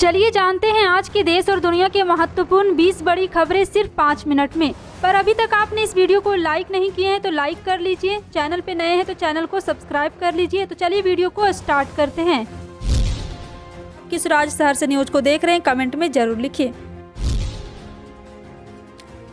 चलिए जानते हैं आज के देश और दुनिया के महत्वपूर्ण 20 बड़ी खबरें सिर्फ 5 मिनट में। पर अभी तक आपने इस वीडियो को लाइक नहीं किए हैं तो लाइक कर लीजिए, चैनल पे नए हैं तो चैनल को सब्सक्राइब कर लीजिए। तो चलिए वीडियो को स्टार्ट करते हैं। किस राज्य शहर से न्यूज को देख रहे हैं कमेंट में जरूर लिखिए।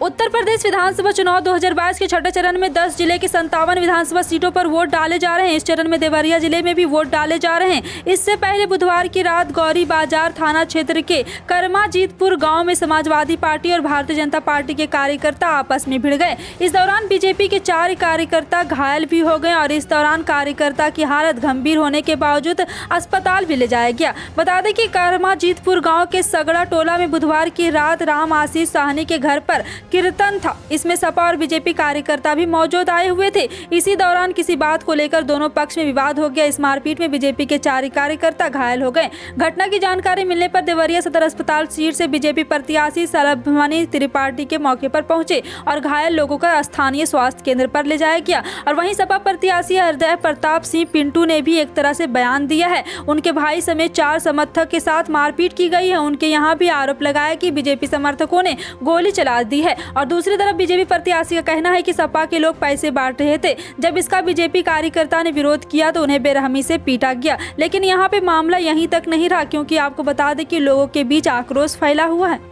उत्तर प्रदेश विधानसभा चुनाव 2022 के छठे चरण में 10 जिले की 57 विधानसभा सीटों पर वोट डाले जा रहे हैं। इस चरण में देवरिया जिले में भी वोट डाले जा रहे हैं। इससे पहले बुधवार की रात गौरी बाजार थाना क्षेत्र के करमाजीतपुर गांव में समाजवादी पार्टी और भारतीय जनता पार्टी के कार्यकर्ता आपस में भिड़ गए। इस दौरान बीजेपी के 4 कार्यकर्ता घायल भी हो गए और इस दौरान कार्यकर्ता की हालत गंभीर होने के बावजूद अस्पताल भी ले जाया गया। बता दें कि करमाजीतपुर गाँव के सगड़ा टोला में बुधवार की रात राम आशीष साहनी के घर पर कीर्तन था। इसमें सपा और बीजेपी कार्यकर्ता भी मौजूद आए हुए थे। इसी दौरान किसी बात को लेकर दोनों पक्ष में विवाद हो गया। इस मारपीट में बीजेपी के 4 कार्यकर्ता घायल हो गए। घटना की जानकारी मिलने पर देवरिया सदर अस्पताल सीट से बीजेपी प्रत्याशी सलभमणि त्रिपाठी के मौके पर पहुंचे और घायल लोगों का स्थानीय स्वास्थ्य केंद्र पर ले जाया गया। और वहीं सपा प्रत्याशी हृदय प्रताप सिंह पिंटू ने भी एक तरह से बयान दिया है। उनके भाई समेत 4 समर्थक के साथ मारपीट की गई है। उनके यहाँ भी आरोप लगाया कि बीजेपी समर्थकों ने गोली चला दी है। और दूसरी तरफ बीजेपी प्रत्याशी का कहना है कि सपा के लोग पैसे बांट रहे थे। जब इसका बीजेपी कार्यकर्ता ने विरोध किया तो उन्हें बेरहमी से पीटा गया। लेकिन यहाँ पे मामला यहीं तक नहीं रहा, क्योंकि आपको बता दें कि लोगों के बीच आक्रोश फैला हुआ है।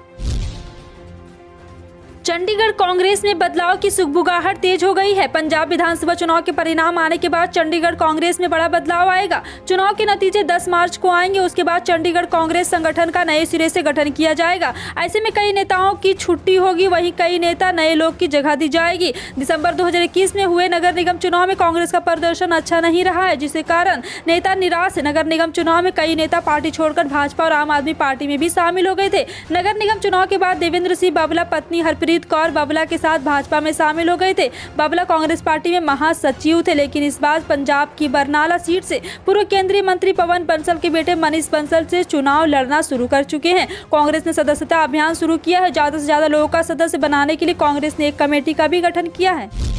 चंडीगढ़ कांग्रेस में बदलाव की सुगबुगाहट तेज हो गई है। पंजाब विधानसभा चुनाव के परिणाम आने के बाद चंडीगढ़ कांग्रेस में बड़ा बदलाव आएगा। चुनाव के नतीजे 10 मार्च को आएंगे। उसके बाद चंडीगढ़ कांग्रेस संगठन का नए सिरे से गठन किया जाएगा। ऐसे में कई नेताओं की छुट्टी होगी, वहीं कई नेता नए लोग की जगह दी जाएगी। दिसंबर 2021 में हुए नगर निगम चुनाव में कांग्रेस का प्रदर्शन अच्छा नहीं रहा है, जिसके कारण नेता निराश है। नगर निगम चुनाव में कई नेता पार्टी छोड़कर भाजपा और आम आदमी पार्टी में भी शामिल हो गए थे। नगर निगम चुनाव के बाद देवेंद्र सिंह बाबला पत्नी हरप्रीत कौर बाबला के साथ भाजपा में शामिल हो गए थे। बाबला कांग्रेस पार्टी में महासचिव थे, लेकिन इस बार पंजाब की बरनाला सीट से पूर्व केंद्रीय मंत्री पवन बंसल के बेटे मनीष बंसल से चुनाव लड़ना शुरू कर चुके हैं। कांग्रेस ने सदस्यता अभियान शुरू किया है। ज्यादा से ज्यादा लोगों का सदस्य बनाने के लिए कांग्रेस ने एक कमेटी का भी गठन किया है।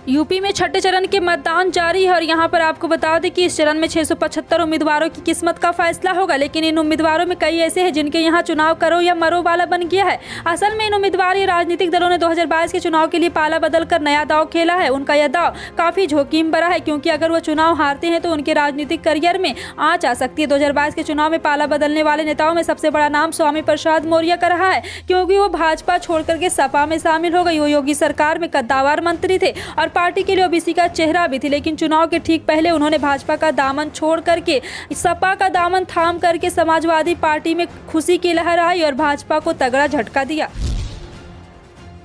यूपी में छठे चरण के मतदान जारी है और यहाँ पर आपको बता दें कि इस चरण में 675 उम्मीदवारों की किस्मत का फैसला होगा। लेकिन इन उम्मीदवारों में कई ऐसे हैं जिनके यहाँ चुनाव करो या मरो वाला बन गया है। असल में इन उम्मीदवार या राजनीतिक दलों ने 2022 के चुनाव के लिए पाला बदल कर नया दाव खेला है। उनका यह दाव काफी जोखिम भरा है, क्योंकि अगर वो चुनाव हारते हैं तो उनके राजनीतिक करियर में आंच आ सकती है। 2022 के चुनाव में पाला बदलने वाले नेताओं में सबसे बड़ा नाम स्वामी प्रसाद मौर्य का रहा है, क्योंकि वो भाजपा छोड़कर के सपा में शामिल हो गई। वो योगी सरकार में कद्दावर मंत्री थे और पार्टी के लिए ओबीसी का चेहरा भी थी। लेकिन चुनाव के ठीक पहले उन्होंने भाजपा का दामन छोड़ करके सपा का दामन थाम करके समाजवादी पार्टी में खुशी की लहर आई और भाजपा को तगड़ा झटका दिया।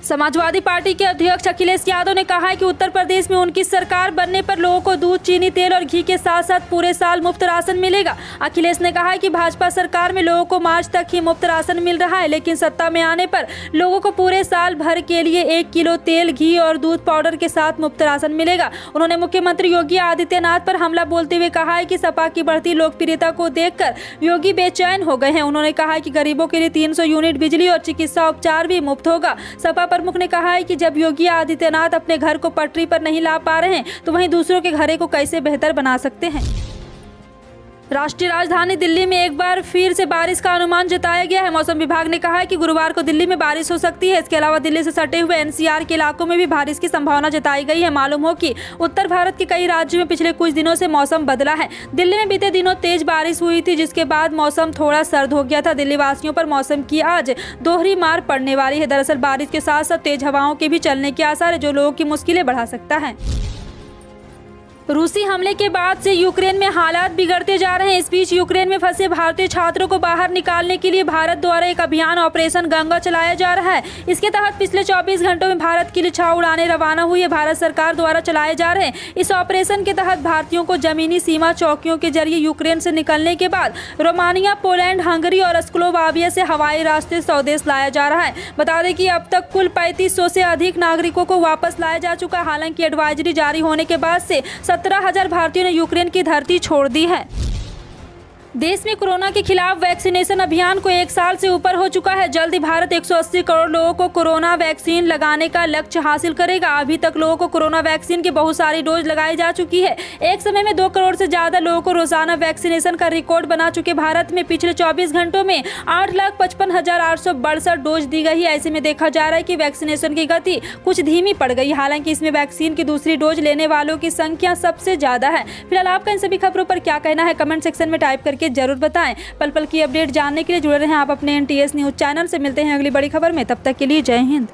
समाजवादी पार्टी के अध्यक्ष अखिलेश यादव ने कहा है कि उत्तर प्रदेश में उनकी सरकार बनने पर लोगों को दूध, चीनी, तेल और घी के साथ साथ पूरे साल मुफ्त राशन मिलेगा। अखिलेश ने कहा है कि भाजपा सरकार में लोगों को मार्च तक ही मुफ्त राशन मिल रहा है, लेकिन सत्ता में आने पर लोगों को पूरे साल भर के लिए 1 किलो तेल, घी और दूध पाउडर के साथ मुफ्त राशन मिलेगा। उन्होंने मुख्यमंत्री योगी आदित्यनाथ पर हमला बोलते हुए कहा है कि सपा की बढ़ती लोकप्रियता को देखकर योगी बेचैन हो गए हैं। उन्होंने कहा है कि गरीबों के लिए 300 यूनिट बिजली और चिकित्सा उपचार भी मुफ्त होगा। सपा प्रमुख ने कहा है कि जब योगी आदित्यनाथ अपने घर को पटरी पर नहीं ला पा रहे हैं तो वहीं दूसरों के घरे को कैसे बेहतर बना सकते हैं। राष्ट्रीय राजधानी दिल्ली में एक बार फिर से बारिश का अनुमान जताया गया है। मौसम विभाग ने कहा है कि गुरुवार को दिल्ली में बारिश हो सकती है। इसके अलावा दिल्ली से सटे हुए एनसीआर के इलाकों में भी बारिश की संभावना जताई गई है। मालूम हो कि उत्तर भारत के कई राज्यों में पिछले कुछ दिनों से मौसम बदला है। दिल्ली में बीते दिनों तेज बारिश हुई थी, जिसके बाद मौसम थोड़ा सर्द हो गया था। दिल्ली वासियों पर मौसम की आज दोहरी मार पड़ने वाली है। दरअसल बारिश के साथ साथ तेज हवाओं के भी चलने के आसार है, जो लोगों की मुश्किलें बढ़ा सकता है। रूसी हमले के बाद से यूक्रेन में हालात बिगड़ते जा रहे हैं। इस बीच यूक्रेन में फंसे भारतीय छात्रों को बाहर निकालने के लिए भारत द्वारा एक अभियान ऑपरेशन गंगा चलाया जा रहा है। इसके तहत पिछले 24 घंटों में भारत के लिए 6 उड़ानें रवाना हुई है। भारत सरकार द्वारा चलाए जा रहे हैं इस ऑपरेशन के तहत भारतीयों को जमीनी सीमा चौकियों के जरिए यूक्रेन से निकलने के बाद रोमानिया, पोलैंड, हंगरी और स्लोवाकिया से हवाई रास्ते स्वदेश लाया जा रहा है। बता दें कि अब तक कुल 3500 से अधिक नागरिकों को वापस लाया जा चुका है। हालांकि एडवाइजरी जारी होने के बाद से 17,000 भारतीयों ने यूक्रेन की धरती छोड़ दी है। देश में कोरोना के खिलाफ वैक्सीनेशन अभियान को 1 साल से ऊपर हो चुका है। जल्द ही भारत 180 करोड़ लोगों को कोरोना वैक्सीन लगाने का लक्ष्य हासिल करेगा। अभी तक लोगों को कोरोना वैक्सीन की बहुत सारी डोज लगाई जा चुकी है। एक समय में 2 करोड़ से ज्यादा लोगों को रोजाना वैक्सीनेशन का रिकॉर्ड बना चुके भारत में पिछले 24 घंटों में 8,55,862 डोज दी गई है। ऐसे में देखा जा रहा है कि वैक्सीनेशन की गति कुछ धीमी पड़ गई। हालांकि इसमें वैक्सीन की दूसरी डोज लेने वालों की संख्या सबसे ज्यादा है। फिलहाल आपका इन सभी खबरों पर क्या कहना है, कमेंट सेक्शन में टाइप करके जरूर बताएं। पल पल की अपडेट जानने के लिए जुड़े रहें आप अपने NTS न्यूज चैनल से। मिलते हैं अगली बड़ी खबर में, तब तक के लिए जय हिंद।